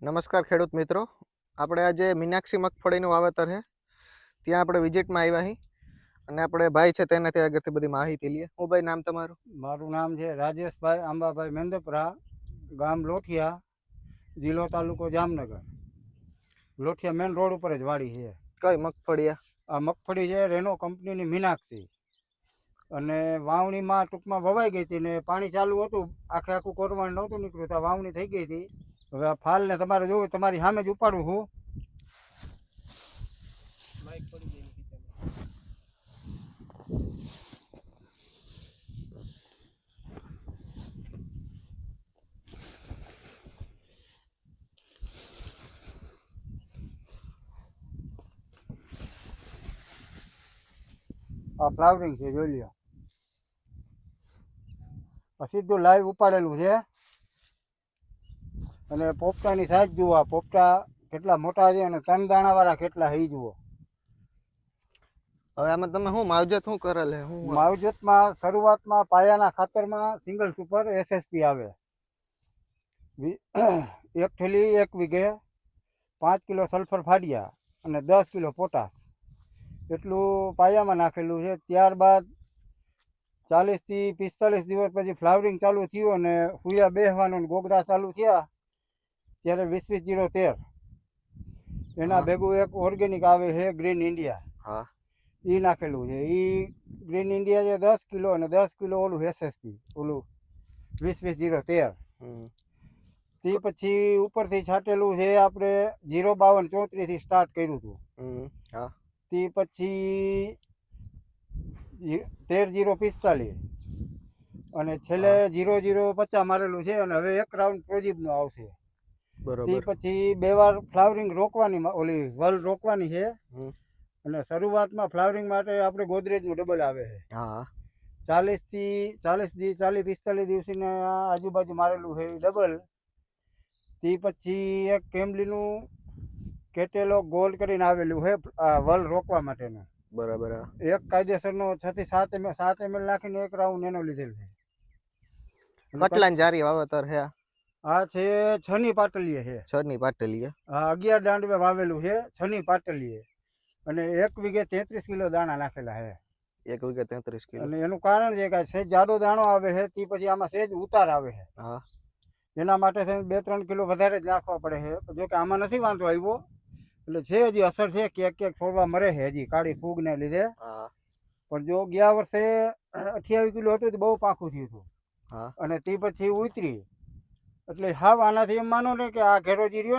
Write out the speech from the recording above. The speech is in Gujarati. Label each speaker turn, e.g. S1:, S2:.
S1: નમસ્કાર ખેડૂત મિત્રો, આપણે આજે મીનાક્ષી મગફળીનું વાવેતર છે ત્યાં આપણે વિઝિટમાં આવ્યા છીએ અને આપણે ભાઈ છે તેનાથી આગળથી બધી માહિતી લઈએ. હું ભાઈ નામ તમારું?
S2: મારું નામ છે રાજેશભાઈ અંબાભાઈ મેંદપરા, ગામ લોઠિયા, જિલ્લો તાલુકો જામનગર. લોઠિયા મેન રોડ ઉપર જ વાડી છે.
S1: કઈ મગફળી?
S2: આ મગફળી છે રેનો કંપનીની મીનાક્ષી, અને વાવણીમાં ટૂંકમાં વવાઈ ગઈ હતી ને પાણી ચાલુ હતું, આખું કોરવાણ નહોતું નીકળ્યું તો વાવણી થઈ ગઈ હતી. હવે આ ફાલને તમારે જોવું, તમારી સામે જ ઉપાડું હું. આ ફ્લાવરિંગ છે, જોઈ લ્યો. આ સીધું લાઈવ ઉપાડેલું છે. અને પોપટાની સાઈઝ જુઓ, આ પોપટા કેટલા મોટા છે અને 3 દાણાવાળા કેટલા હઈ જુઓ.
S1: હવે આમાં તમે શું માવજત શું કરેલ છે?
S2: માવજતમાં શરૂઆતમાં પાયાના ખાતરમાં સિંગલ સુપર SSP આવે, 1 થેલી 1 વીઘે, 5 કિલો સલ્ફર ફાડિયા અને 10 કિલો પોટાશ, એટલું પાયામાં નાખેલું છે. ત્યારબાદ 40 થી 45 દિવસ પછી ફ્લાવરિંગ ચાલુ થયું અને ફૂયા બેસવાનું ગોગરા ચાલુ થયા ત્યારે 20-20-0-13 એના ભેગું એક ઓર્ગેનિક આવે છે ગ્રીન ઇન્ડિયા.
S1: હા,
S2: એ નાખેલું છે. એ ગ્રીન ઇન્ડિયા છે 10 કિલો અને 10 કિલો ઓલું SSP, ઓલું 20-20-0-13. તે પછી ઉપરથી છાંટેલું છે આપણે 052-34 થી સ્ટાર્ટ કર્યું હતું. તે પછી 13-0-45 અને છેલ્લે 0-0-50 મારેલું છે. અને હવે એક રાઉન્ડ પ્રોજીબનો આવશે. તે પછી 2 વાર ફ્લાવરિંગ રોકવાની, ઓલી વલ રોકવાની છે. અને શરૂઆતમાં ફ્લાવરિંગ માટે આપણે ગોદરેજનું ડબલ આવે છે. 40-45 દિવસની આજુબાજુ મારેલું છે ડબલ. તે પછી એક કેમ્બલીનું કેટલોગ ગોલ્ડ કરીને આવેલું છે વલ રોકવા માટેનું.
S1: બરાબર.
S2: એક કાયદેસરનો 6 થી 7 ml નાખીને એક રાઉન્ડ એનો લીધેલ છે.
S1: કેટલા જારી વાવેતર છે?
S2: આ છે 6 ની પાટલીએ છે.
S1: 6 ની પાટલીએ.
S2: હા, 11 દાંડવે વાવેલું છે 6 ની પાટલીએ. અને 1 વીઘે 33 કિલો દાણા નાખેલા છે.
S1: 1 વીઘે 33 કિલો.
S2: અને એનું કારણ છે કે સેજ જાડો દાણો આવે છે, તે પછી આમાં સેજ ઉતાર આવે છે.
S1: હા,
S2: એના માટે 2-3 કિલો વધારે જ નાખવા પડે છે. જો કે આમાં નથી વાંધો આવ્યો, એટલે છે હજી અસર છે, ક્યાંક છોડવા મરે છે હજી કાળી ફૂગને લીધે. પણ જો ગયા વર્ષે 28 કિલો હતું તો બહુ પાકું થયું હતું. અને તે પછી ઉતરી, એટલે હાવ આનાથી એમ માનો ને કે આ ઘેરો જીર્યો